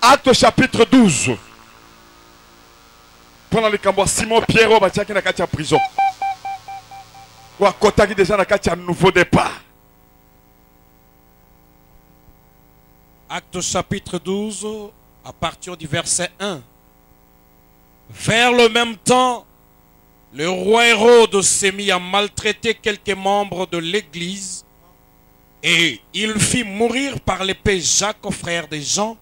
Acte chapitre 12. Pendant le cambo Simon Pierre va tirer na katia prison. Wa kotaki déjà na katia nouveau départ. Acte chapitre 12 à partir du verset 1. Vers le même temps, le roi Hérode s'est mis à maltraiter quelques membres de l'église et il fit mourir par l'épée Jacques, frère de Jean.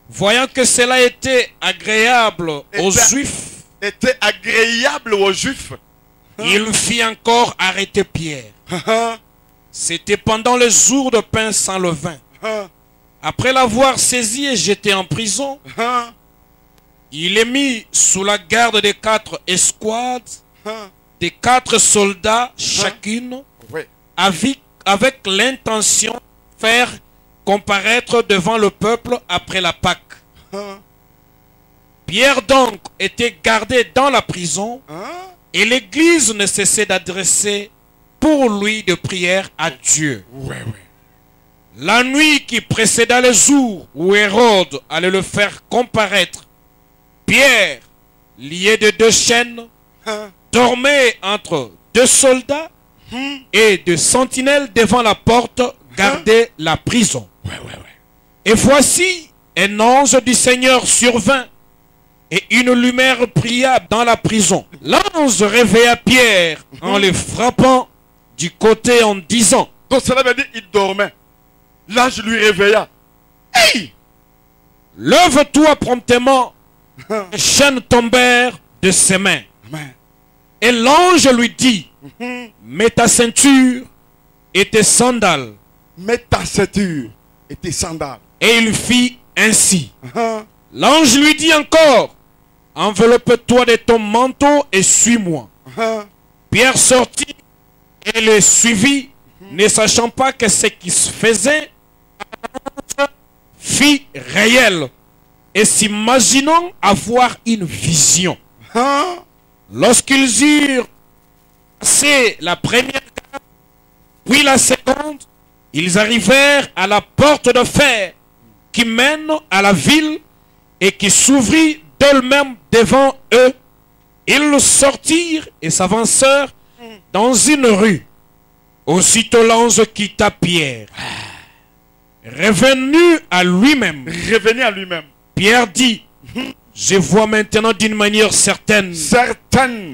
Voyant que cela était agréable aux Juifs, il fit encore arrêter Pierre. C'était pendant le jour de pain sans levain. Après l'avoir saisi et jeté en prison, il est mis sous la garde des 4 escouades, des 4 soldats chacune, avec l'intention de faire comparaître devant le peuple après la Pâque. Pierre donc était gardé dans la prison et l'église ne cessait d'adresser pour lui de prières à Dieu. La nuit qui précéda le jour où Hérode allait le faire comparaître, Pierre, lié de 2 chaînes, dormait entre 2 soldats et 2 sentinelles devant la porte gardaient la prison. Et voici, un ange du Seigneur survint et une lumière brilla dans la prison. L'ange réveilla Pierre en le frappant du côté en disant. Donc cela veut dire qu'il dormait. L'ange lui réveilla. Hey! Lève-toi promptement. Les chaînes tombèrent de ses mains. Et l'ange lui dit, mets ta ceinture et tes sandales. Mets ta ceinture et tes sandales. Et il fit ainsi. L'ange lui dit encore, enveloppe-toi de ton manteau et suis-moi. Pierre sortit et le suivit, ne sachant pas que ce qui se faisait fit réel et s'imaginant avoir une vision. Lorsqu'ils eurent passé la première garde, puis la seconde, ils arrivèrent à la porte de fer qui mène à la ville et qui s'ouvrit d'elle-même devant eux. Ils sortirent et s'avancèrent dans une rue. Aussitôt l'ange quitta Pierre. Revenu à lui-même, Pierre dit, je vois maintenant d'une manière certaine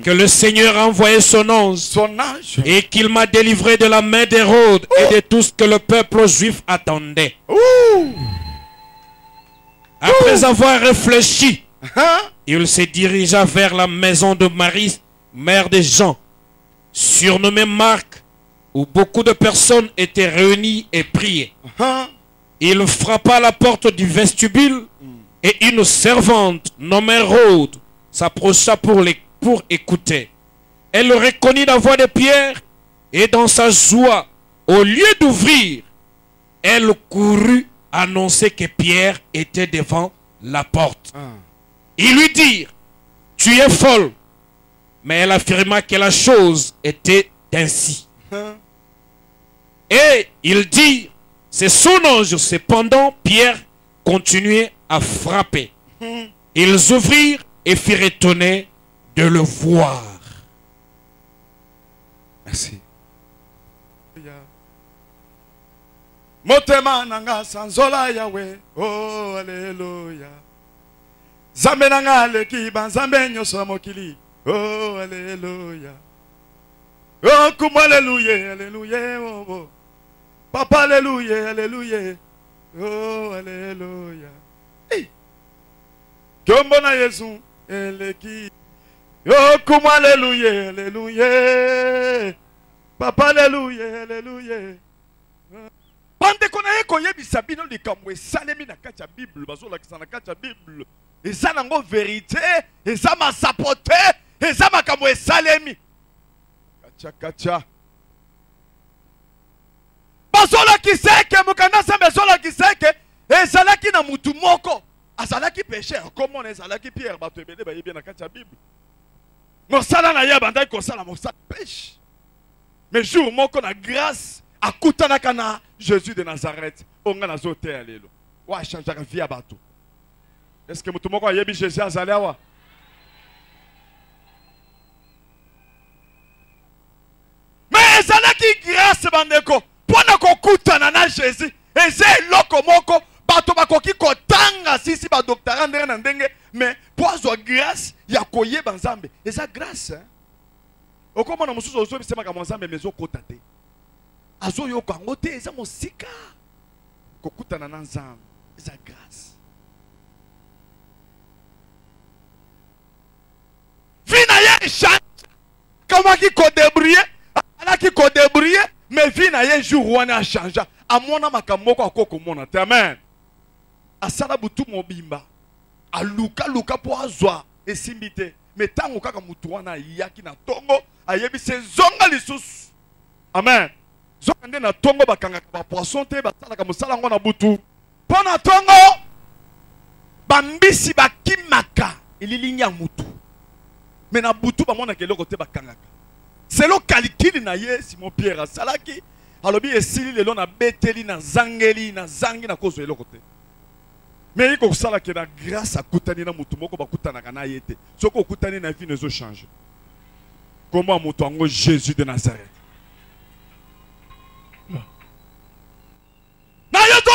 que le Seigneur a envoyé son ange et qu'il m'a délivré de la main d'Hérode et de tout ce que le peuple juif attendait. Après avoir réfléchi, il se dirigea vers la maison de Marie, mère de Jean, surnommée Marc, où beaucoup de personnes étaient réunies et priaient. Il frappa à la porte du vestibule et une servante nommée Rhode s'approcha pour écouter. Elle reconnut la voix de Pierre et dans sa joie, au lieu d'ouvrir, elle courut annoncer que Pierre était devant la porte. Ils lui dirent, tu es folle. Mais elle affirma que la chose était ainsi. Et il dit, c'est son ange. Cependant, Pierre continuait à frapper. Ils ouvrirent et furent étonnés de le voir. Merci. Motema nanga sanzola yawe, oh alléluia. Zambe nanga leki banzambe nyoso mokili, oh alléluia. Oh kum alléluia, alléluia, oh, oh. Papa alléluia, alléluia, oh alléluia. Hey, Kombona Yesu eleki, oh kum alléluia, alléluia. Papa alléluia, alléluia. Bande konaye koyebisa bino likambo esalemi na kati ya Bible, bazolakisa na kati ya Bible. Eza nango vérité, eza masapote, eza makambo esalemi. Kacha. Bazolakisa ke mukanda sembe bazolakisa ke ezalaki na mutu moko azalaki pécheur comment ezalaki Pierre bato ebele bayebi na kati ya Bible mosala na ye bandaki kosala mosala pêche mais jour moko na grâce akutanaka na Jésus de Nazareth onga nazoteya lelo wa changeaka vie ya bato. Est-ce que mutu moko ayebi Jésus azali awa? Mais ezalaki grâce bandeko pona kokutana na Jésus eze eloko moko bato bakoki kotanga sisi ba doctorat ndenge na ndenge mais poazwa grâce ya koyeba Nzambe eza grâce hein? Okomona mususu ozobisema ka Nzambe mezo kota te azoyoka ngo te eza mosika kokutana na Nzambe eza grâce. Vina ye change comment ki ko débrouiller ala ki ko débrouiller mais vina ye jour wana a changer amona makambo ko akoko mona te amen. Asala butu mobimba aluka luka po azwa esimbi te mais tango kaka mutu wana yaki na tongo ayebi se zonga lisusu amen. Zonga nde na tongo bakanga ba poisson te basala ka musala ngo na butu pona tongo bambisi bakimaka ililinya mutu mais na butu bamona keloko te bakangaka selo calcul na ye Simon Pierre asalaki alobi esili lelo na beteli na zangeli na zangi na kozo eloko te mais iko sala ke na grâce à kutani na mutu moko bakutana kana yete soko kutani na vie nezo changer comment mutu ango Jésus de Nazareth na yoto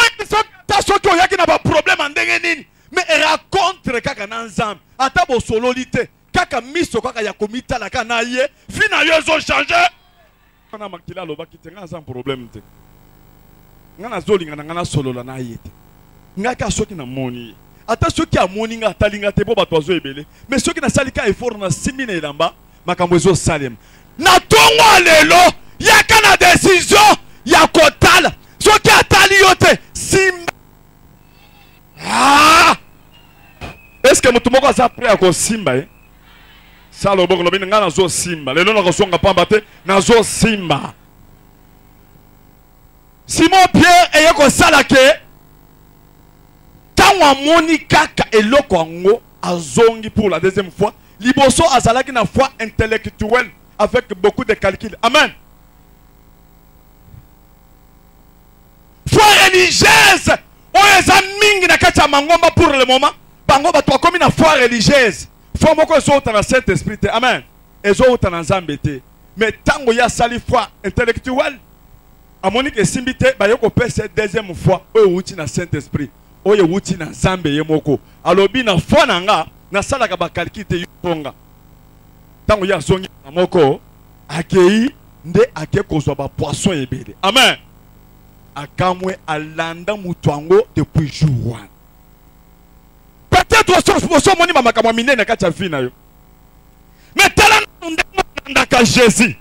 ta soko yaki na ba problème ndenge nini mais raconte kaka na Nzambe ata bo sololité kaka miso kaka ya komita la kana ye fina yozo changer na makila lobaki te nga sans problème te nga na zolinga na nga na solola na yete ngaka soki na moni ata soki amoni nga talinga te bo bato azo ebele mais soki na salika effort na simina elamba makambo ezo salem na tongo lelo yaka na décision ya kotala soki atali yote simba est-ce que mutu moko aza prêt à ko simba eh salo boko lobi nga nazo simba lelo na kosonga pamba te nazo simba. Simon Pierre eye ko sala ke tanwa moni kaka eloko ngo azongi pour la deuxième fois liboso azalaki na foi intellectuelle avec beaucoup de calculs amen. Foi religieuse oyo eza mingi na kati ya mangomba pour le moment bango bato bakomi na foi religieuse foi moko ezouta na Saint-Esprit te amen ezouta na Nzambe te mais tango ya sali foi intellectuelle amoni ke simbi te baye kopesa deuxième fois oyo wuti na Saint-Esprit oyo wuti na Nzambe ye moko alobi na foi na nga na salaka ba calcul te yonga tango ya zongi na moko akei nde ake kozwa ba poisson ebele amen akamwe alanda mutu ango depuis jour wana peut-être oso moni makambo minene kati ya vie na yo mais tala ndaka Jésus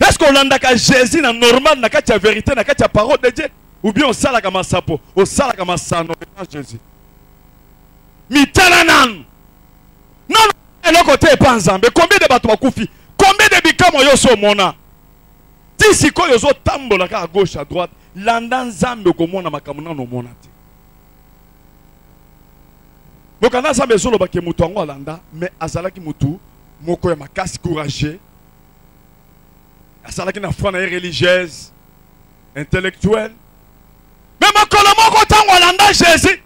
est-ce qu'on landaka Jésus na normal na kati ya vérité na kati ya parole de Dieu ou bien on salaka masapo on salaka masano na Jésus mitala nan non eloko te pa Nzambe combien de bato bakufi combien de bikamo yo so mona ti sikoyo zo tambola ka à gauche à droite landa Nzambe komona makambo na no mona te bokana Nzambe ezolo bake mutu ango alanda mais azalaki mutu moko ya makasi courageux azalaki na foi na religieuse intellectuelle mais mokolo moko tango alanda Jésus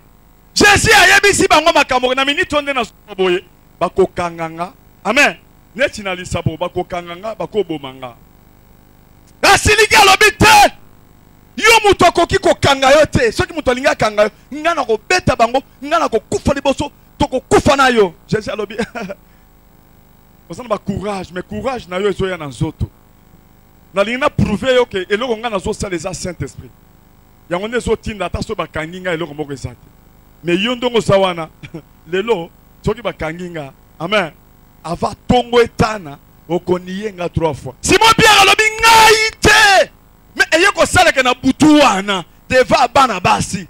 Jésus ayebisi bango makambo na minute onde na boye bakokanganga amen neti na lisabo bakokanganga bakobomanga asiliki alobi te yo mutu akoki kokanga yo te soki mutu alingi akanga yo nga na kobeta bango nga na kokufa liboso tokokufa na yo Jésus alobi osana ba courage mais courage na yo ezoya na nzoto nalingi na prouver yo ke eloko nga nazosala eza Saint-Esprit yango nde ezotinda ata so bakangi nga eloko moko eza te mais yo ndongo oza wana lelo soki bakangi nga amen ava tongo etana okoniye nga 3 fois Simon Pierre alobi ngai te mais eye kosalaka na butu wana deva bana basi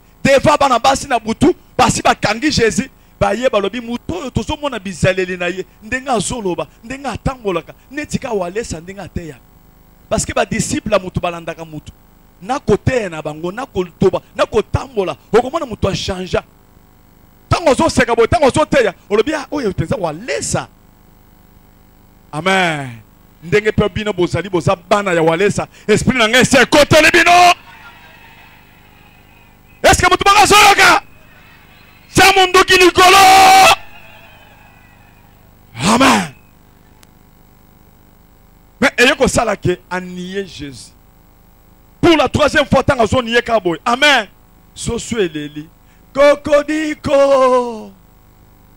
na butu basi bakangi Jésus baye balobi mutu oyo tozomona bizaleli na ye ndenge azoloba ndenge atambolaka netika walesa ndenge ateya parce que ba disciple mutu balandaka mutu na côté na bango na koltoba na kotambola okomona muto a changer tango zo seka bo tango zo teya olobia oyo tenza walesa. Amen. Ndenge pe bino bozali boza bana ya walesa esprit na ngai se côté le bino. Est-ce que mutu banga soyoka sa mundu ki likolo. Amen. Mais ayez que ça là que a nié Jésus. Pour la troisième fois, tant que nié Kaboy. Amen. Soso eleli. Kokodiko.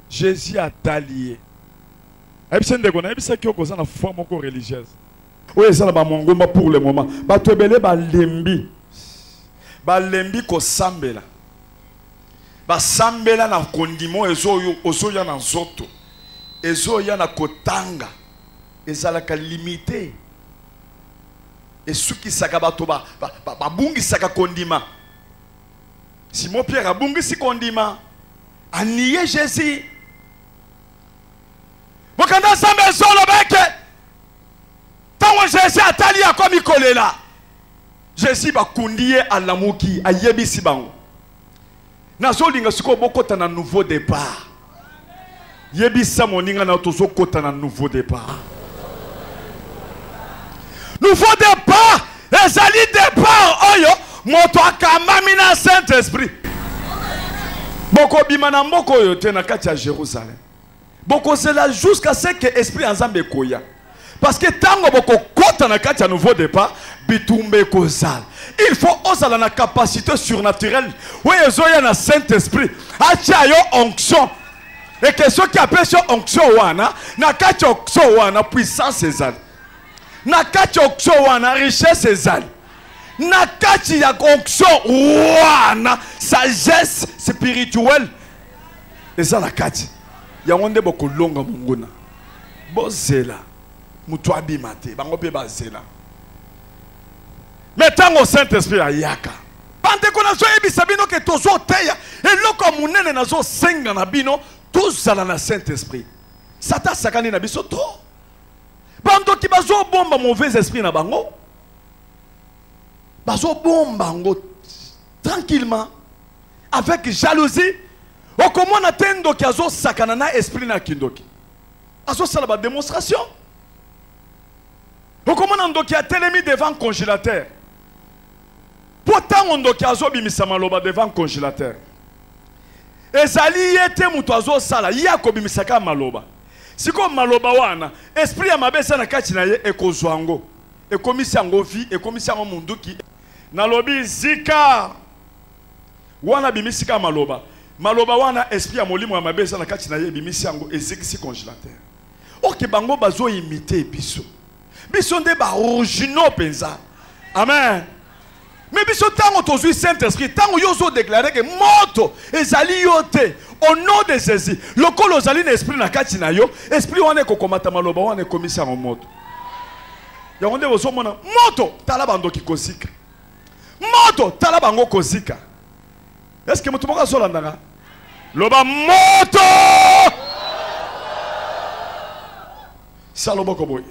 Jésus a talié. Ebisen de gona, ebisa ki okoza na foi moko religieuse. Oui, ça ba mongoma pour le moment. Ba tobele ba lembi. Ba lembi ko sambela. Ba sambela na kondimo ezoyo ozoya na nzoto. Ezoya na kotanga. Ezalaka limité. Et ceux qui sakabato bungi saka kondima. Simon Pierre a bungi si kondima. A nié Jésus. Bokanda sambe solo beke. Tango Jésus atali a komi kolela. Jésus ba kundiye alamuki a yebisi bango. Nazo linga siko bokota na nouveau départ. Yebisa moninga na tozo kota na nouveau départ. Nouveau départ, ezali départ oyo moto akamami na Saint-Esprit. Boko bimana mboko oyo te na kati ya Jérusalem. Boko zela jusqu'à ce que esprit ensemble koya. Parce que tango boko kota na kati ya nouveau départ, bitumbe kozala. Il faut osala na capacité surnaturelle. Oui, ezoya na Saint-Esprit. Acha yo onction. Et que ceux qui appellent ça onction wana, na kati onction wana puissance ezali. Nakati onction wana richesse ezali. Nakati ya onction wana sagesse spirituelle eza nakati. Yango nde bokolonga munguna. Bozela mutu abimate bango pe bazela. Metango Saint-Esprit ayaka. Pante kona zo ebisa bino ke tozo teya eloko munene nazo senga na bino tozala na Saint-Esprit. Sata sakani na biso to. Bando ki bazo bomba mauvais esprit na bango. Bazo bomba ngo tranquillement avec jalousie. Okomona tendo ki azo sakana na esprit na kindoki. Azo sala ba démonstration. Okomona ndo ki a telemi devant congélateur. Pourtant ndo ki azo bimisa maloba devant congélateur. Ezali yete mutu azo sala yako bimisaka maloba. Siko maloba wana esprit ya mabesa na kati na ye ekozwango ekomisi yango vi ekomisi yango munduki na lobi zika wana bimisika maloba wana esprit ya molimo ya mabesa na kati na ye bimisi yango ezikisi congélateur. Ok bango bazo imiter biso nde ba original penza. Amen. Mais biso tango tozui Saint-Esprit tango yozo déclarer que moto ezali yote au nom de Jésus. Le kolo zali na esprit na kati na yo esprit wana kokomata maloba wana komisa en moto. Ya onde bozo mona moto tala bando kikosika. Moto tala bango kozika. Est-ce que mutu moka sola ndanga? Loba moto. Salobo koboy.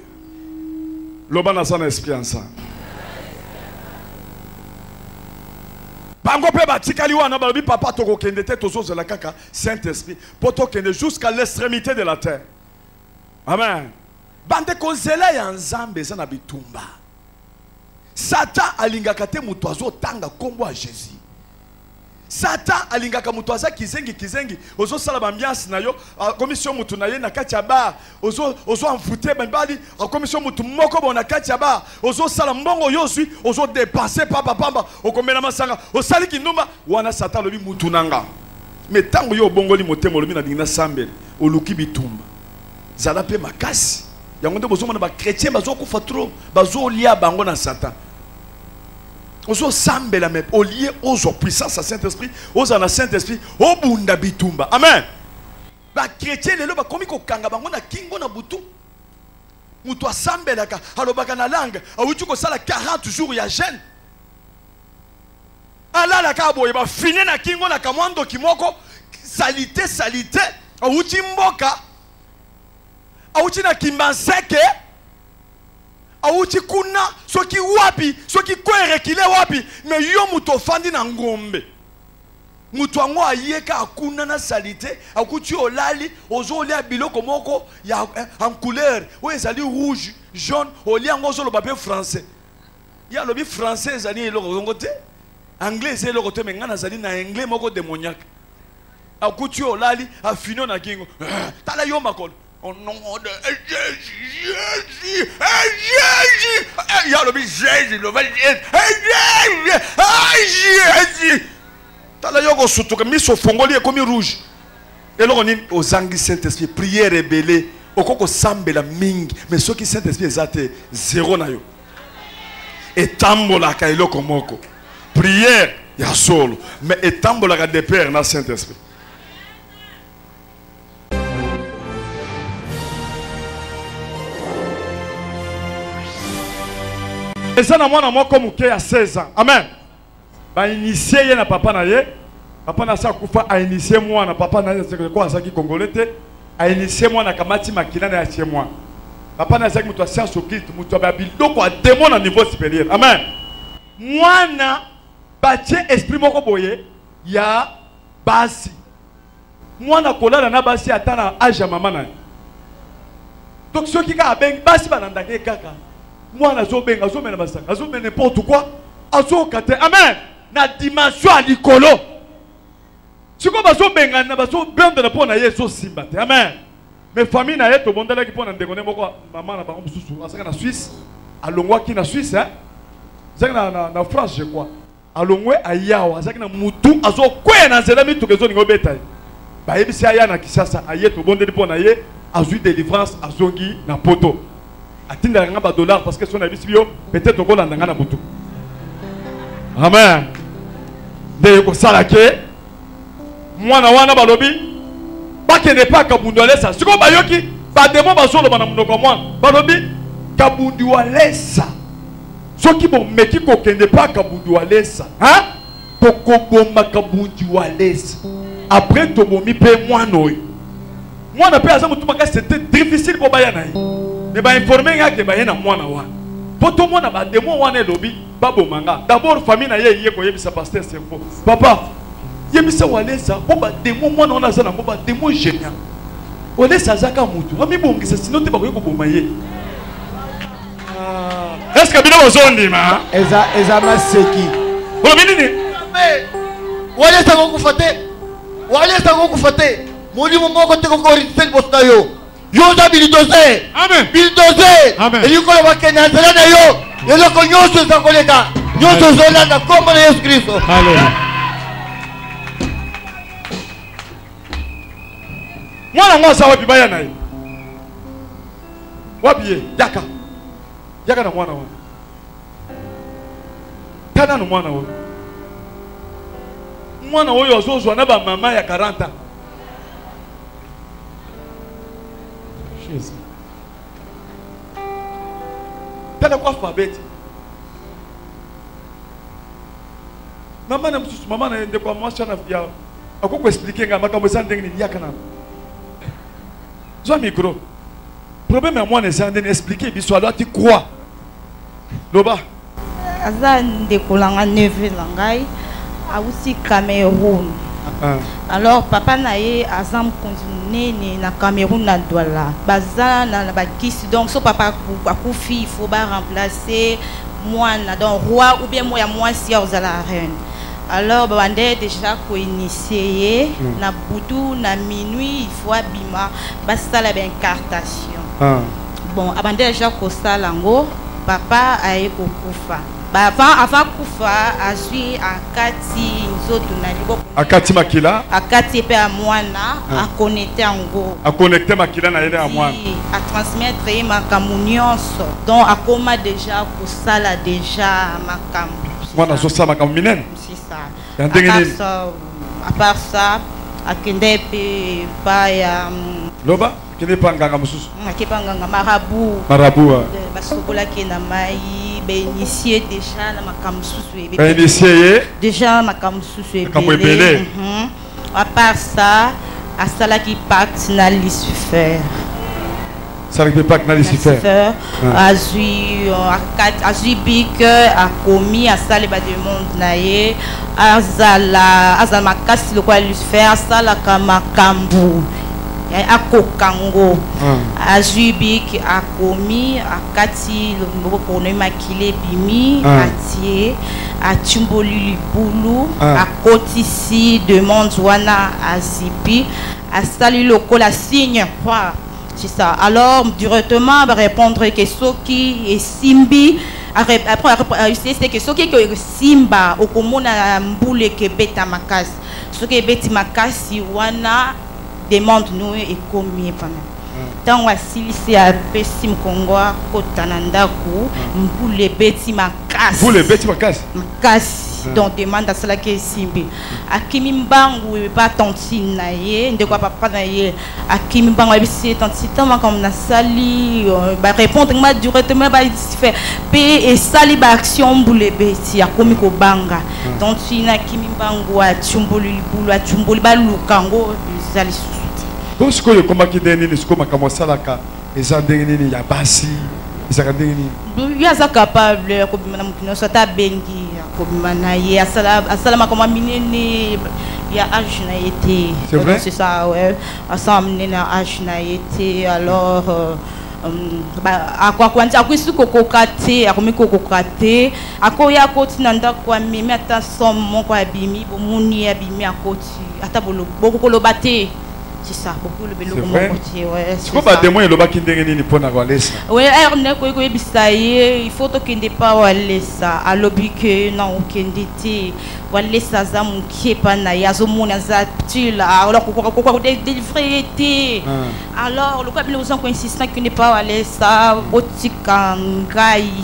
Loba na sana esprit ensemble. Bango pe batikali wana balobi papa toko kende te tozo la kaka Saint-Esprit poto kende jusqu'à l'extrémité de la terre. Amen. Bande kozela ya nzambe za na bitumba. Satan alingaka te mutu azo tanga kombo a Jésus. Satan alingaka mutu aza kizengi ozo sala ambiance na yo commission mutu na ye na kati ya bar ozo envoûter bambali commission mutu moko bona kati ya bar ozo sala mbongo yosui ozo dépenser papa okomela masanga osali kindumba wana Satan lobi mutu nanga. Mais tango yo bongoli motemo lobi na dingina sambele oluki bitumba zala pe makasi yango nde bozo mona ba chrétien bazo kufa trop bazo lia bango na Satan. Ozo sambela me olié ozo puissance à Saint-Esprit ozo na Saint-Esprit obunda bitumba. Amen. Ba chrétien lelo ba komi ko kanga bango na kingo na butu mutu asambela ka alobaka na langue awuti ko sala 40 jours ya jeûne ala ka boye ba fini na kingo na kamwando kimoko salite awuti mboka awuti na kimbanseke auti kuna soki wapi soki kwerekile wapi me yo muto fandi na ngombe mutu ango ayeka akuna na salite akuti olali ozolia biloko moko ya en couleur o ezali rouge jaune olia ngo zo lo papier français ya lobi français ezali eloko ngote anglais ezali eloko te me ngana zali na anglais moko démoniaque akuti olali afino na kingo tala yo makolo au nom de Jésus, Jésus, il y a le Jésus, le Jésus. T'as la yogo surtout que mis au fongoli comme rouge. Et là on est aux anguilles Saint-Esprit, prière rebelle, au coco sambe la ming, mais ceux qui Saint-Esprit exact zéro na yo. Et tambola kailo komoko. Prière ya solo, mais et tambola ka de père na Saint-Esprit. Et ça, moi, comme il a 16 ans. Amen. Bah, initié na papa na ye. Papa na sa kufa a initié moi na papa na c'est quoi ça qui congolais a initié moi na kamati makina na chez moi. Papa na sa qui muto science au Christ, muto babil donc a démon à niveau supérieur. Amen. Moi na bâti esprit moko boye ya basi. Moi na kola na basi atana âge maman na. Donc ceux qui ka ben basi banandake kaka. Moi, je suis n'importe quoi. Amen. Na dimension à l'icolo. Si vous avez besoin de la peau, amen. Mes familles na yeto bondela qui pona ndekone moko maman na bango mususu asaka na Suisse alongwa ki na Suisse hein zaka na France je crois alongwe ayawa asaka na mutu azo kwena na nzela mitu kezo ningo beta ba yebisi aya na Kisasa ayeto bondeli pona ye azui délivrance azongi na poto atinda nga ba dollar parce que son abisi bio peut-être ko landa nga na mutu amen de ko salake mwana wana balobi bakende pa kabundu alesa siko bayoki bademo basolo bana munoko mwa balobi kabundu alesa soki bo meki ko kende pa kabundu alesa hein kokoboma kabundu alesa après to bomi pe mwana oyo mwana pe aza mutu makasi c'était difficile ko bayana ne ba informer nga ke bayena mwana wana poto mwana bademo wana elobi babomanga d'abord famille na ye ko yebisa pasteur Semfo papa yebisa walesa boba demo mwana ona zana boba demo génial walesa zaka mutu ami bongisa sino te bakoyeko boma ye est-ce que bino ozondi ma eza maseki bolo binini walesa ko kufate molimo moko te ko korisel bosta yo za bilidose amen bilidose amen elikola bakenya nzela na yo eloko nyonso eza koleka nyonso zolanda kombo na Yesu Kristo haleluya. Mwana mwasa wapi baya naye wapi ye yaka na mwana wana tana no mwana oyo azozwa na ba mama ya 40 ans Jesus tana kwa alphabet mama na msusu mama na ende kwa mwasha na ya akoko expliquer nga makambo sande ngini yaka na Zoa micro. Problème à moi n'est pas d'expliquer. Il soit là, tu crois. Loba. Azan de Kolanga Neve Langai, a aussi Cameroun. Alors, papa nae Azam continué na Cameroun na Douala. Bazan na Bakis. Donc, son papa a koufi, il faut pas remplacer moi, donc roi ou bien moi si aux la reine. Alors, on a déjà initié, na boudou, na minuit, il faut abima, basta la incartation. Bon, avant déjà que ça lango, papa a eu kufa. Avant kufa, a suivi à Kati, nzoto na libo. À Kati makila. À Kati pe à moana, à connecter en go. À connecter makila na yele à moana. À transmettre ma camunion. Donc, à comment déjà que ça là déjà ma cam. Moana so ça ma caminen. À part ça, à Kende pas ya Loba, Kende pas nganga mususu. Nganga marabout. Marabout. Basokola ki na mai, initié déjà na makamsusu. Initié. Déjà makamsusu. Makamwebele. À part ça, à sala qui pacte na Lucifer. Ça ne peut pas que Lucifer. Azui bik a commis à ça les bas du monde naie azala makasi le quoi Lucifer sala kama kambu a kokango azui bik a commis a kati le moko kono makile bimi atie a tumboli libulu a kotisi de monde wana azipi a sali le la signe quoi. C'est ça. Alors, directement, répondre que ce qui est Simbi, après, c'est que ce qui est Simba, au commun, mboule que beta makas. Ce qui est beti makas, si wana demande nous et combien pas même. Tant que si à Pessim Congo, Kotanandaku, mboule beti makas. Mboule beti makas. Makas. Donc demande à cela que Simbi. Akimimbangu pas tontine naie, de quoi papa naie. Akimimbangu c'est tontine tant comme na sali ba répondre moi directement ba faire p et sali ba action boule beti ya komi ko banga. Tontine akimimbangu a chumboli bulu a chumboli ba lukango sali suti. Bon ce que le combat qui dernier ce que makamo salaka les andengeni ya basi. Il est capable de faire bengi il y a âge na été. C'est vrai? C'est ça, ouais. Ensemble na âge na été alors akwakwanja kwisi kokokate akomi kokokate akoya koti nanda kwa mimi ata somo kwa bimi bomuni ya bimi akoti ata bolo bokoloba te. C'est ça, beaucoup le bélo comme côté, ouais. C'est quoi des moyens le bas qui ndengeni ni pona walesa. Ouais, ne ko ko bisaye, il faut to kende pa walesa, alobi que non kende te walesa za mukie pa na yazo mona za tula, alors ko délivrer te. Alors le quoi bien aux gens insistant que ne pas walesa, botika ngai.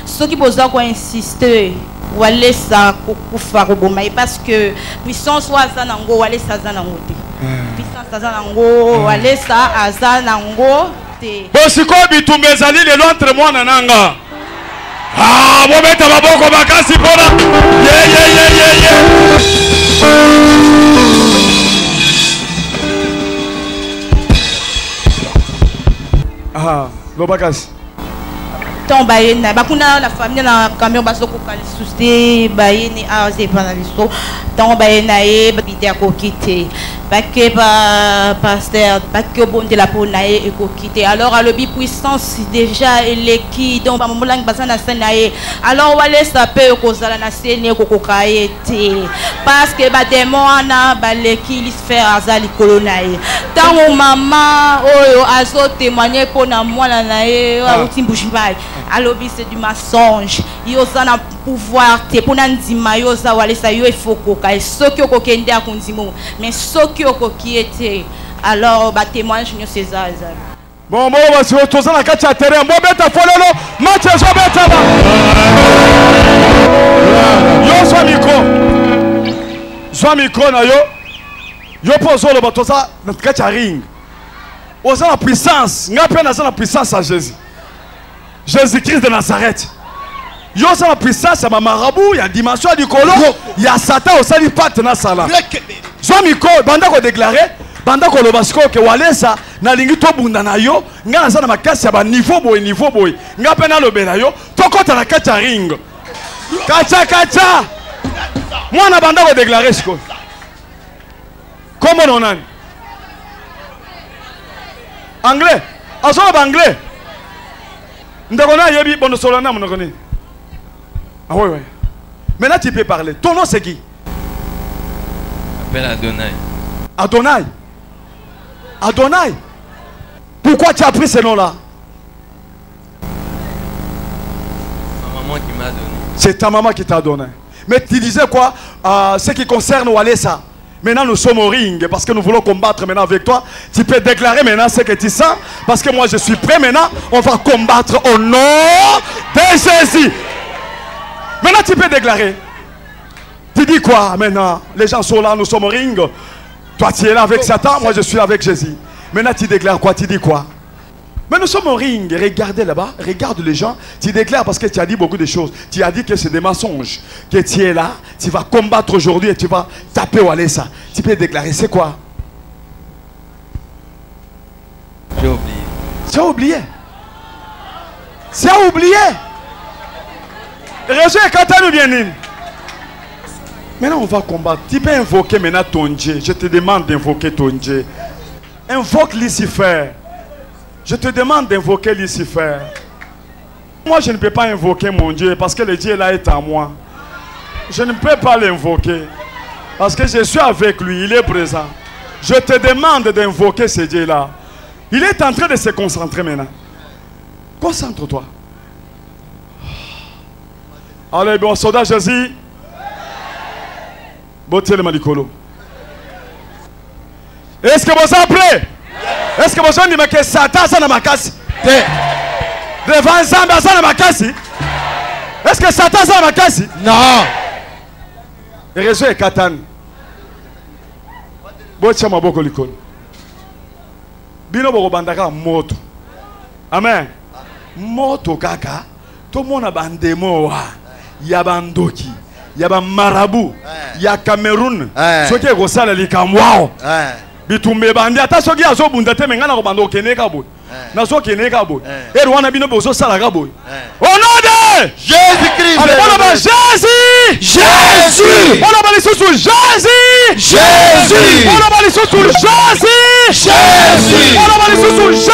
Ceux qui besoin ko insister walesa kufa robomai parce que puissance wa za nango walesa za nango te. Bon, si quoi bitumbe zali le entre moi nananga. Ah, bon beta baboko bakasi pona. Yeah. Ah, lo bakasi. Tant bayena bakuna la famille na camion basoko kali souste bayeni a c'est pas la biso tant bayena e bidé ko quitter baké ba pasteur baké bon de la ponae et ko quitter alors à l'obi puissance déjà et qui donc ba molang basana senae alors wale sape ko zala na sene ko kokaete parce que ba démon ana ba leki li faire azali kolonae tant maman oyo azo témoigner pour na mwana nae wa utimbushimbai alobi c'est du mensonge yoza na pouvoir te pona ndima yoza wale sa yo ifoko ka soki okokende akundimo mais soki okokiete alors ba témoignage nyo César ezali bon basi otoza na kati ya terrain bo beta fololo match zo beta ba yo zwa micro na yo pozo lo batoza na kati ya ring oza na puissance ngape na za na puissance à Jésus-Christ de Nazareth. Yo ça la puissance ya marabout, il y a dimension du colo, il y a Satan au sali pacte na sala. Zo miko banda ko déclarer, banda ko lobasko ke walesa na lingi to bunda na yo, nga na sana makasi ya ba niveau boy. Nga pe na lobela yo, to kota na kacha ring. Kacha. Moi na banda ko déclarer siko. Comment on a? Anglais. Azo ba anglais. Ndakona yebi bono solana monokoni. Ah ouais. Maintenant tu peux parler. Ton nom c'est qui? Je m'appelle Adonai. Adonai. Pourquoi tu as pris ce nom-là? Ma maman qui m'a donné. C'est ta maman qui t'a donné. Mais tu disais quoi? Ce qui concerne Walesa. Maintenant nous sommes au ring parce que nous voulons combattre maintenant avec toi. Tu peux déclarer maintenant ce que tu sens parce que moi je suis prêt maintenant. On va combattre au nom de Jésus. Maintenant tu peux déclarer. Tu dis quoi maintenant? Les gens sont là, nous sommes au ring. Toi tu es là avec Satan, moi je suis là avec Jésus. Maintenant tu déclares quoi? Tu dis quoi? Mais nous sommes au ring, regardez là-bas, regarde les gens, tu déclares parce que tu as dit beaucoup de choses. Tu as dit que c'est des mensonges, que tu es là, tu vas combattre aujourd'hui et tu vas taper ou aller ça. Tu peux déclarer, c'est quoi? J'ai oublié. Tu as oublié. Tu as oublié. Réseau et Katanu bien. Maintenant, on va combattre. Tu peux invoquer maintenant ton Dieu. Je te demande d'invoquer ton Dieu. Invoque Lucifer. Je te demande d'invoquer Lucifer. Moi, je ne peux pas invoquer mon Dieu parce que le Dieu là est en moi. Je ne peux pas l'invoquer parce que je suis avec lui. Il est présent. Je te demande d'invoquer ce Dieu là. Il est en train de se concentrer maintenant. Concentre-toi. Allez, bon soldat Jésus. Est-ce que vous êtes prêts? Est-ce que vous avez dit que Satan est dans ma casse? Devant Zambia est dans ma casse? Est-ce que Satan est dans ma casse? Non. Le réseau est Katan. Botia maboko likolo. Bino boko bandaka moto. Amen. Moto kaka. To mona bandemo wa. Yabandoki. Yaba marabu. Ya Cameroun. Soki ekosala likamwao. Bitumbe bandi ata soki azobunda te menga na kobanda okene ka boy. Na soki kene ka boy. Et rwana bino bozo sala ka boy. Au nom de Jésus-Christ. Allez, voilà Jésus. Jésus. Voilà les sous Jésus. Jésus. Voilà les sous Jésus. Jésus. Voilà les sous Jésus.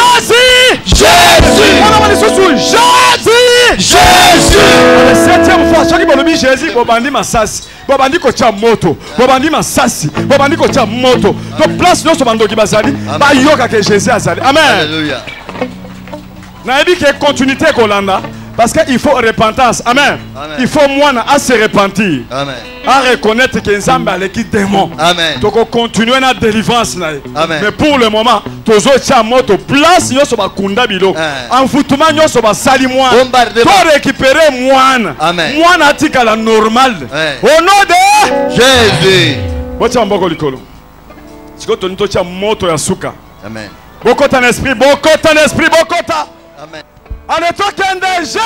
Jésus. Voilà les sous Jésus. Jésus. La septième fois, soki bolobi Jésus bobandi masasi. Bobandi kocha moto. Bobandi masasi. Bobandi kocha moto. To place nyonso bandoki bazali. Ba yoka ke Jésus azali. Amen. Alléluia. Naebi ke continuité kolanda. Parce qu'il faut repentance. Amen. Amen. Il faut moi à se repentir. Amen. À reconnaître que Nzambe a l'équipe démon. Amen. Donc on continue la délivrance. Amen. Mais pour le moment, tozo tia moto place yo soba kunda bilo. Envoûtement yo soba sali moi. Pour récupérer moine. Amen. Moine atika la normale. Au nom de Jésus. Botia mboko likolo. Siko tonito tia moto ya suka. Amen. Bokota en esprit, bokota en esprit, bokota. Amen. En étant qu'un de Jésus.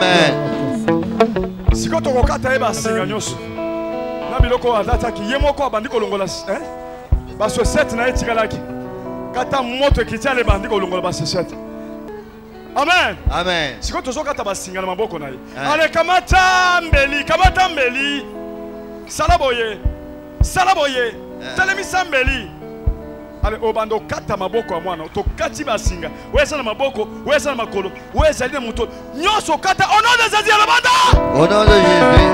Amen. Si quand on kata eba singa nyoso. Na biloko adata ki yemoko abandi kolongola baso set na etikalaki. Kata moto kitia le bandi kolongola baso set. Amen. Amen. Si quand on kata basinga na maboko na ye. Ale kamata mbeli. Salaboye. Telemi sambeli. Ale obando kata maboko ya mwana to kati basinga wesa na maboko wesa na makolo wesa na muto nyoso kata au nom de Jésus alabanda Au nom de Jésus.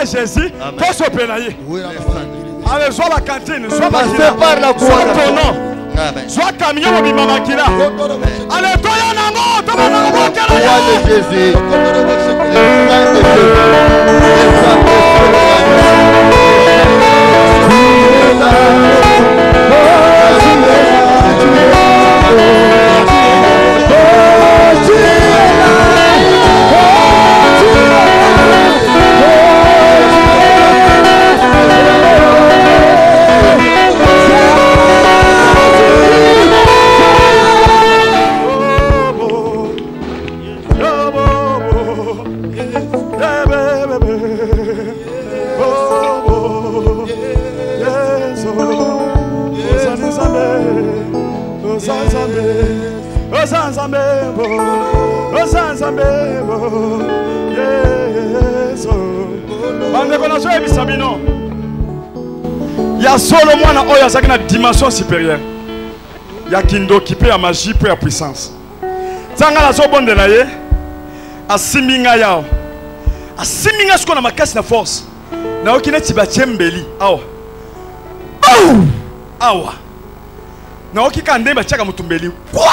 Jésus, pour se pénailler. Allez, soit la cantine, soit la soit ton nom, soit camion ou bimamakila. Allez, toi, Yanango, toi, Yanango, Jésus. Il y a solo mwana oyo azaki na dimension supérieure. Il y a kindoki pe ya magie pe ya puissance. Tanga la zobondela ye asiminga yao. Asiminga siko na makasi na force. Na okine tibatie mbeli awa. Awa. Na okika ndemba chaka mutumbeli. Kwa!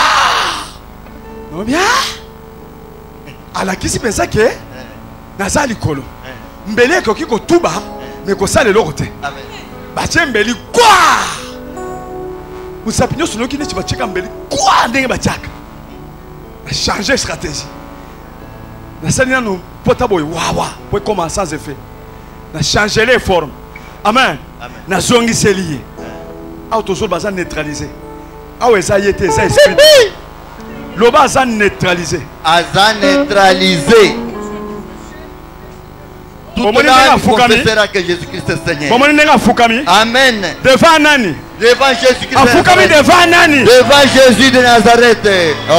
No bien. Ala kisi pensa ke nazali kolo. Mbeli ko kiko tuba mais ko sale lokote. Amen. Batie mbeli kwa! Musapinyo sono kine chibacheka mbeli kwa ndenge bachaka. Na changer stratégie. Na sanya no potabo wawa pour commencer sans effet. Na changer les formes. Amen. Amen. Na zongi selié. Autosol baza neutraliser. Awe za yete za esprit. Loba za neutraliser. Aza neutralisé. Tout le monde confessera que Jésus-Christ est Seigneur. Amen. Devant nani? Devant Jésus-Christ. Afukami devant nani? Devant Jésus de Nazareth. Oh.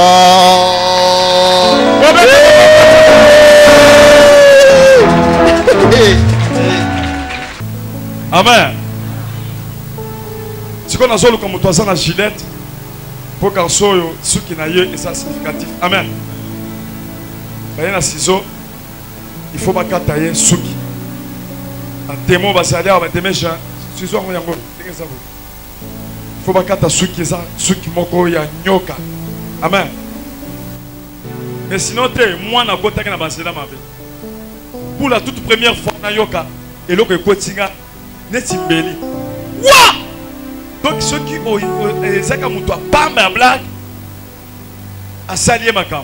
Amen. Si on a solo comme toi ça na Gillette pour qu'en soit ce qui n'a eu et ça significatif. Amen. Baye na ciseau. Il faut pas tailler souki. Un démon va s'aller avec des méchants. Il faut pas tailler souki ça, souki moko ya nyoka. Amen. Mais sinon t'es moi na kota na basela mabe. Pour la toute première fois na yoka et l'autre kotinga netimbeli. Wa! Donc ceux qui ont ezaka mutu apamba ya blague asali makam.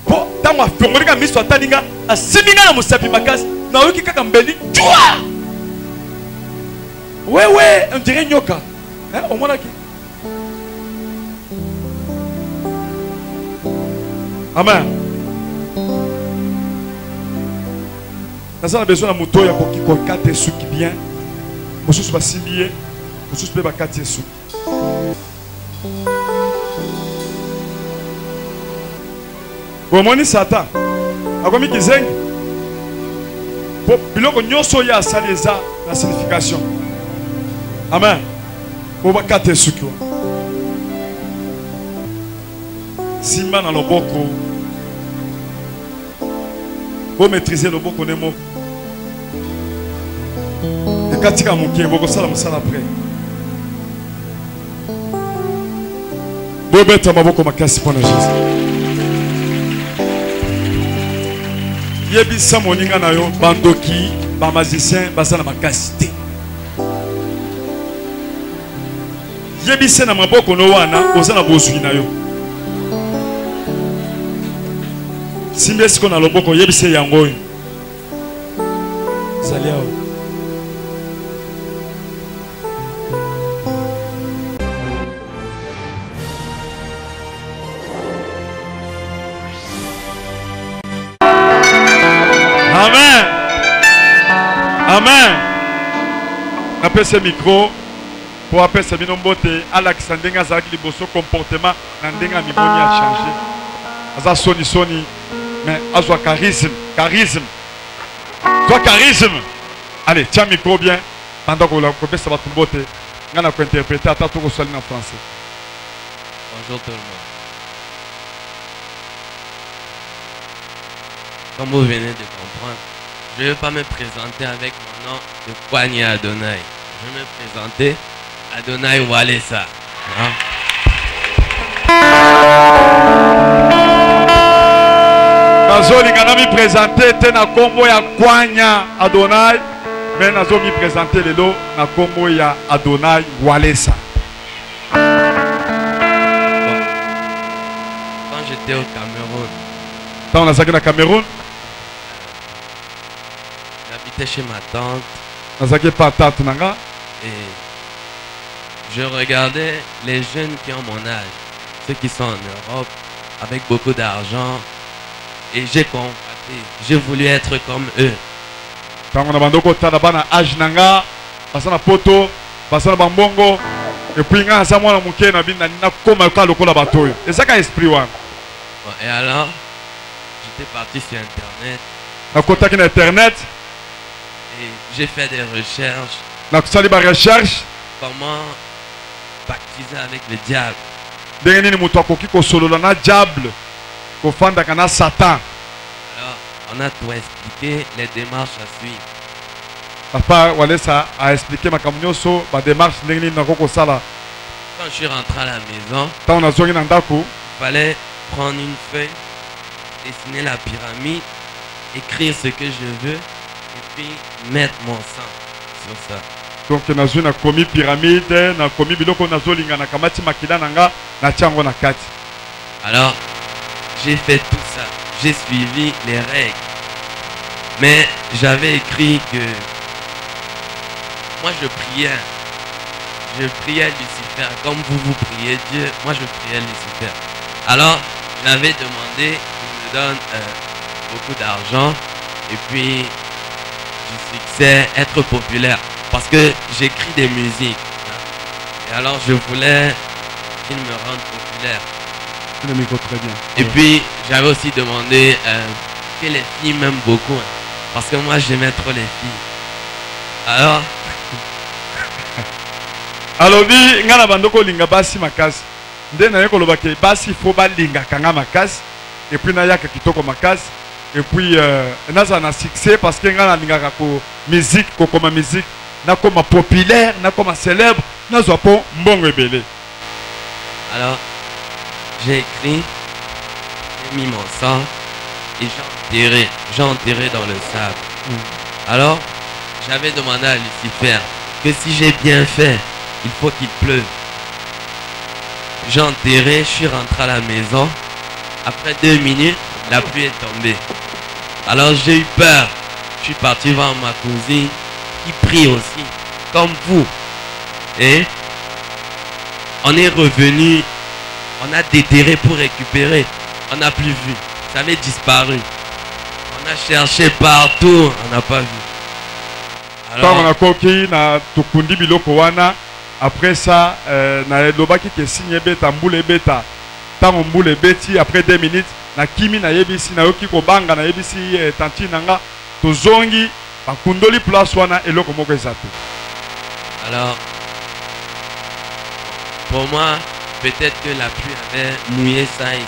Po tango afongoli ka miso atalinga asiminga na musapi makasi na oyoki kaka mbeli tchwa. Ouais, on dirait nyoka. Hein, au moins qui. Amen. Nous avons besoin de moto ya koki ko kate suki bien. Mosusu ba simbiye, mosusu pe ba kate suki. Bomoni Satan. Akomi kizengi. Po biloko nyoso ya saleza la signification. Amen. Pour bakate suki. Simba na loboko. Pour maîtriser loboko nemo. Et katika mukie boko sala musala après. Pour mettre maboko makasi pona Jésus. Yebisa moninga na yo bandoki, ba magicien, basala makasi te. Yebise na maboko no wana ozana bozwi na yo. Simbe siko na loboko yebise yango. Zaliao. Amen. Amen. Après ce micro pour appeler ce binombote Alexandre Azaki liboso comportement nandenga miboni a changé. Aza soni mais azwa charisme. Toi charisme. Allez, tiens micro bien pendant que la copie ça va tomber. On a interpréter à tout en français. Bonjour tout le monde. Comme vous venez de comprendre, je ne vais pas me présenter avec mon nom de Kwani Adonai. Je vais me présenter Adonai Walesa. Nazo lingana mi présenter te na kombo ya Kwanya Adonai, mais nazo mi présenter lelo na kombo ya Adonai Walesa. Quand j'étais au Cameroun, Quand on a au Cameroun, j'habitais chez ma tante. Et je regardais les jeunes qui ont mon âge, ceux qui sont en Europe, avec beaucoup d'argent. Et j'ai compris, j'ai voulu être comme eux. Quand on a bana âge nanga, pasana poto, pasana bambongo, et puis nga sa mwana muke na bina na koma ka lokola batoyo. Et ça ka esprit wan. Et alors, j'étais parti sur internet. Na contacté sur internet. Et j'ai fait des recherches. Na kusali ba recherche. Comment pactiser avec le diable. Ndenge nini mutu akoki kosolola na diable. Kofanda kana Satan. Alors, on a tout expliqué, les démarches à suivre. Papa Walesa a expliqué ma kamunyoso, ma démarche ndenge nini nakoko sala. Quand je suis rentré à la maison, Tant on a zongi na ndako, il fallait prendre une feuille, dessiner la pyramide, écrire ce que je veux et puis mettre mon sang sur ça. donc nazo na komi pyramide, na komi biloko nazo linga na kamati makila nanga na tiango na kati. Alors, j'ai fait tout ça. J'ai suivi les règles. Mais j'avais écrit que moi je priais. Je priais Lucifer. Comme vous priez Dieu, moi je priais Lucifer. Alors, j'avais demandé qu'il me donne beaucoup d'argent et puis du succès, être populaire. Parce que j'écris des musiques. Et alors, je voulais qu'il me rende populaire. Le micro très bien. Et puis, j'avais aussi demandé que les filles m'aiment beaucoup. Parce que moi, j'aimais trop les filles. Alors... Alors, dit, ngana bandoko linga basi makasi. Nde na yeko lobake basi fo ba linga kanga makasi. Et puis na yaka kitoko makasi. Et puis naza na succès parce que ngana linga ko musique, ko koma musique, na koma populaire, na koma célèbre, na zo po mbongo ebele. Alors, j'ai écrit, j'ai mis mon sang et j'ai enterré dans le sable. Alors, j'avais demandé à Lucifer que si j'ai bien fait, il faut qu'il pleuve. J'ai enterré, je suis rentré à la maison. Après 2 minutes, la pluie est tombée. Alors j'ai eu peur. Je suis parti voir ma cousine qui prie aussi, comme vous. Et on est revenu, on a déterré pour récupérer. On n'a plus vu. Ça avait disparu. On a cherché partout, on n'a pas vu. Alors, on a coquille, na tukundi biloko wana. Après ça, na elobaki ke signe beta mbule beta. Tant mbule beti après 2 minutes, na kimi na yebisi na yoki ko banga na yebisi tanti nanga to zongi bakundoli place wana eloko moko ezate. Alors, pour moi, peut-être que la pluie avait mouillé ça et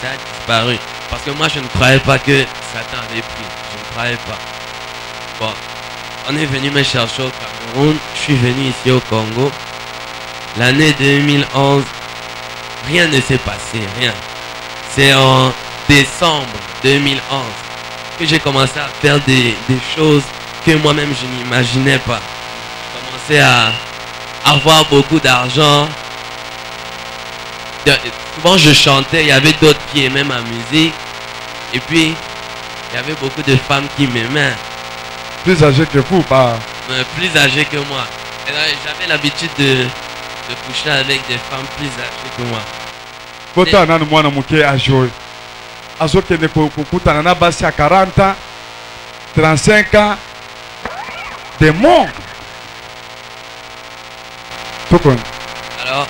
ça a disparu. Parce que moi, je ne croyais pas que Satan avait pris. Je ne croyais pas. Bon, on est venu me chercher au Cameroun. Je suis venu ici au Congo. L'année 2011, rien ne s'est passé, rien. C'est en décembre 2011 que j'ai commencé à faire des choses que moi-même je n'imaginais pas. J'ai commencé à avoir beaucoup d'argent. Souvent je chantais, il y avait d'autres qui aimaient ma musique. Et puis, il y avait beaucoup de femmes qui m'aimaient. Plus âgées que vous, pas? Plus âgées que moi. Et j'avais l'habitude de coucher avec des femmes plus âgées que moi. Kota nanu mwana muke ajoy. Azo kende kukutana na basi à 40 ans, 35 ans. Démon. Alors,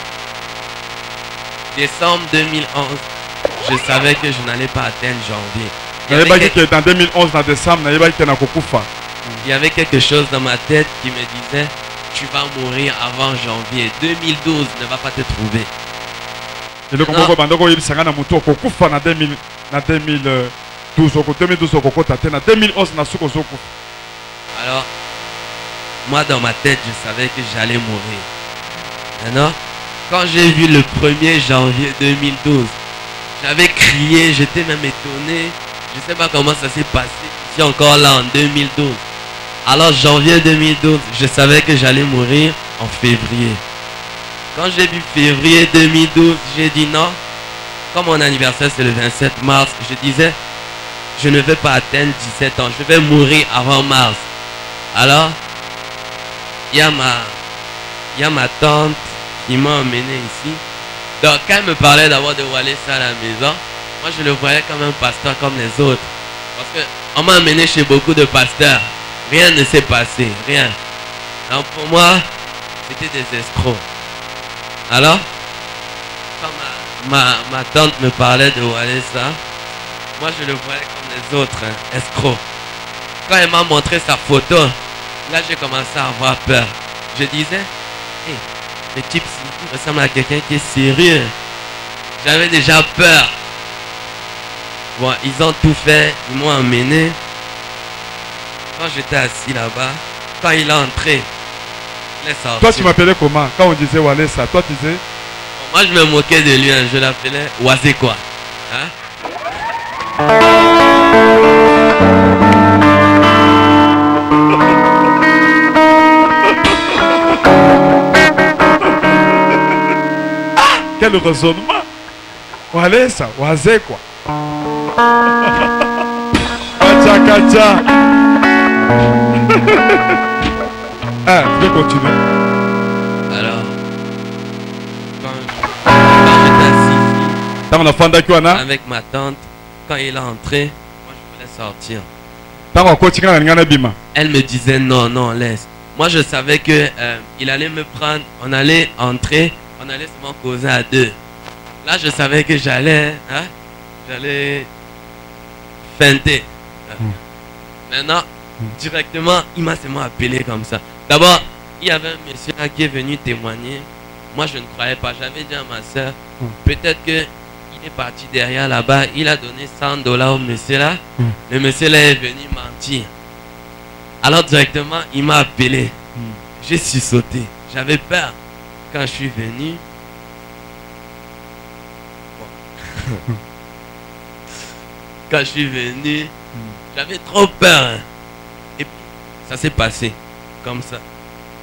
décembre 2011, je savais que je n'allais pas atteindre janvier. Dans 2011, dans décembre, il y avait quelque chose dans ma tête qui me disait, tu vas mourir avant janvier. 2012 ne va pas te trouver. Alors, moi dans ma tête, je savais que j'allais mourir. Maintenant, quand j'ai vu le 1er janvier 2012, j'avais crié, j'étais même étonné. Je ne sais pas comment ça s'est passé ici encore là en 2012. Alors janvier 2012, je savais que j'allais mourir en février. Quand j'ai vu février 2012, j'ai dit non. Comme mon anniversaire c'est le 27 mars, je disais, je ne vais pas atteindre 17 ans, je vais mourir avant mars. Alors, il y a ma tante qui m'a emmené ici. Donc quand elle me parlait d'abord de Walesa à la maison, moi je le voyais comme un pasteur comme les autres. Parce qu'on m'a emmené chez beaucoup de pasteurs. Rien ne s'est passé, rien. Donc pour moi, c'était des escrocs. Alors, quand ma tante me parlait de Walesa, moi je le voyais comme les autres, hein, escrocs. Quand elle m'a montré sa photo, là j'ai commencé à avoir peur. Je disais, hey, le type il ressemble à quelqu'un qui est sérieux. J'avais déjà peur. Bon, ils ont tout fait, ils m'ont emmené. Quand j'étais assis là-bas, quand il est entré, il est sorti. Toi tu m'appelais comment? Quand on disait Walesa, toi tu disais? Bon, moi je me moquais de lui, hein, je l'appelais Wazé quoi. Hein? Quel raisonnement! Walesa, Wazé quoi. Kacha, kacha. Ah, je vais continuer. Alors, quand j'étais assis ici, avec ma tante, quand il est entré, moi je voulais sortir. Elle me disait non, non, laisse. Moi je savais que il allait me prendre, on allait entrer, on allait seulement causer à deux. Là je savais que j'allais feinter. Maintenant, directement, il m'a seulement appelé comme ça. D'abord, il y avait un monsieur qui est venu témoigner. Moi, je ne croyais pas. J'avais dit à ma soeur, peut-être qu'il est parti derrière là-bas. Il a donné $100 au monsieur là. Le monsieur là est venu mentir. Alors, directement, il m'a appelé. J'ai sursauté. J'avais peur. Quand je suis venu, quand je suis venu, j'avais trop peur. Hein. Et puis, ça s'est passé comme ça.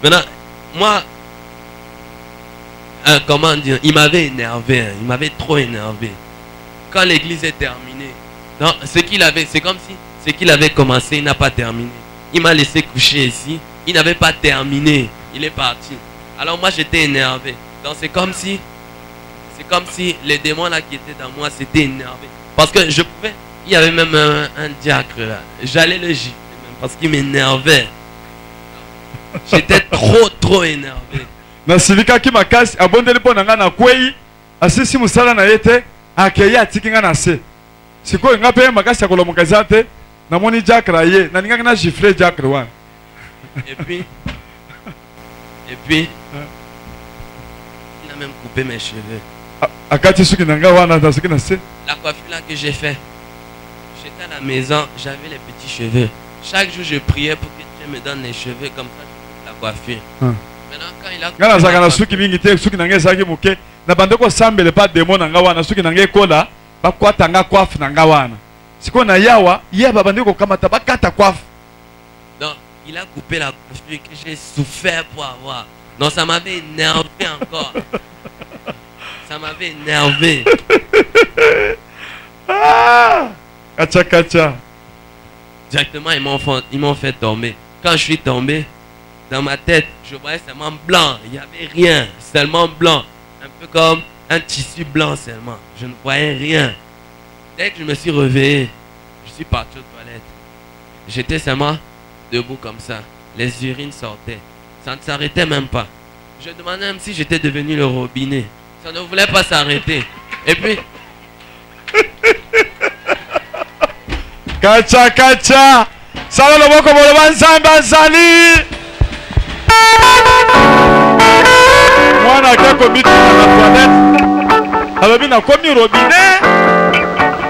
Maintenant, moi, comment dire, il m'avait énervé, hein, il m'avait trop énervé. Quand l'église est terminée, non, ce qu'il avait, c'est comme si ce qu'il avait commencé, il n'a pas terminé. Il m'a laissé coucher ici, il n'avait pas terminé, il est parti. Alors moi j'étais énervé. Donc c'est comme si les démons là qui étaient dans moi s'étaient énervés. Parce que je pouvais, il y avait même un diacre là, j'allais le gifler même parce qu'il m'énervait. J'étais trop énervé. Na silika ki makasi abondeli pona nga na kwei asisi musala na yete akeya atikinga na se. Siko nga pe makasi akolo mukazate na moni diacre ye na ninga na gifler diacre wana. Et puis il a même coupé mes cheveux. Akati suki nanga wana na suki na se. La coiffure là que j'ai fait. J'étais à la maison, j'avais les petits cheveux. Chaque jour je priais pour que Dieu me donne les cheveux comme ça je fais la coiffure. Maintenant quand il a coupé ngana zaka na suki mingi te suki nanga zaki muke na bandeko sambele pa demo nanga wana suki nanga kola ba kwata nga coiffe nanga wana. Siko na yawa yeba bandeko kamata bakata coiffe. Donc il a coupé la coiffure que j'ai souffert pour avoir. Non, ça m'avait énervé encore. Ça m'avait énervé. Ah! Kacha. Directement, ils m'ont fait tomber. Quand je suis tombé, dans ma tête, je voyais seulement blanc. Il n'y avait rien. Seulement blanc. Un peu comme un tissu blanc seulement. Je ne voyais rien. Dès que je me suis réveillé, je suis parti aux toilettes. J'étais seulement debout comme ça. Les urines sortaient. Ça ne s'arrêtait même pas. Je demandais même si j'étais devenu le robinet. Ça ne voulait pas s'arrêter. Et puis... Kacha. Sala lo boko bolo banzamba zali. Mwana kako bitu na toilette. Alors na komi robinet.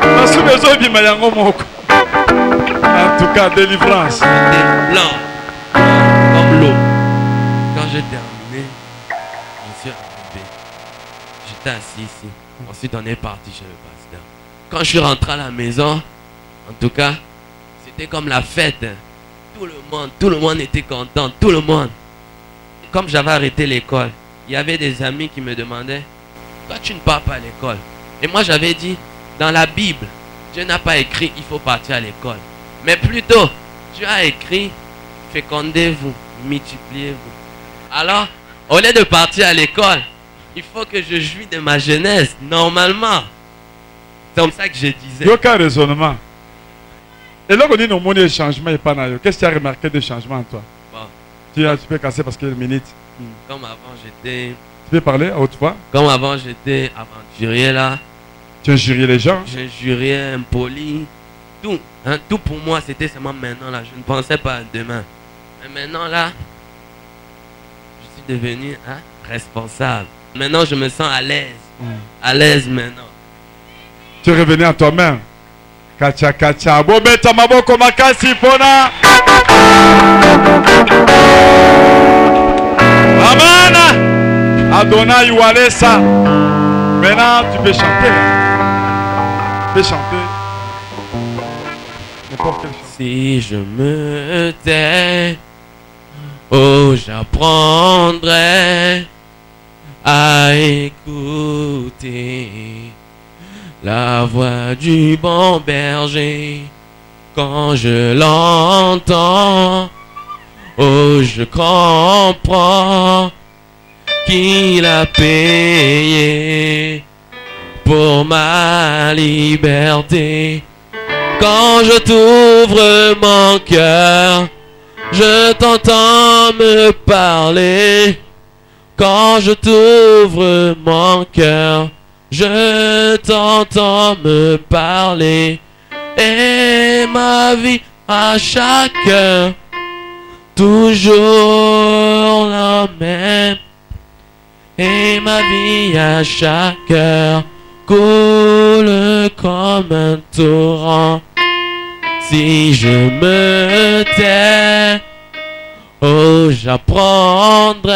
Na soubezo bima yango moko. En tout cas délivrance. C'était blanc. Comme l'eau. Quand j'ai terminé, je suis arrivé. J'étais assis ici. Ensuite, on est parti chez le pasteur. Quand je suis rentré à la maison, en tout cas, c'était comme la fête. Tout le monde était content. Tout le monde. Comme j'avais arrêté l'école, il y avait des amis qui me demandaient, pourquoi tu ne pars pas à l'école? Et moi, j'avais dit, dans la Bible, Dieu n'a pas écrit, il faut partir à l'école. Mais plutôt, Dieu a écrit, fécondez-vous, multipliez-vous. Alors, au lieu de partir à l'école, il faut que je jouisse de ma jeunesse, normalement. C'est comme ça que je disais. Aucun raisonnement. Et là, on dit non, mon changement est pas là. Qu'est-ce que tu as remarqué de changement, toi? Bon. Tu peux casser parce qu'il y a une minute. Comme avant, j'étais... Tu peux parler à haute voix? Comme avant, j'étais aventurier là. Tu injuriais les gens? J'injuriais, impoli. Tout. Hein, tout pour moi, c'était seulement maintenant là. Je ne pensais pas à demain. Mais maintenant là, je suis devenu responsable. Maintenant, je me sens à l'aise. À l'aise maintenant. Tu es revenu à toi-même. Kacha. Bobeta maboko makasi pona. Amana. Adonai Walesa. Maintenant, tu peux chanter. Tu peux chanter. N'importe quelle chanson. Si je me tais, oh, j'apprendrai à écouter la voix du bon berger. Quand je l'entends, oh, je comprends qu'il a payé pour ma liberté. Quand je t'ouvre mon cœur, je t'entends me parler. Quand je t'ouvre mon cœur, je t'entends me parler. Et ma vie à chaque heure, toujours la même. Et ma vie à chaque heure coule comme un torrent. Si je me tais, oh, j'apprendrai.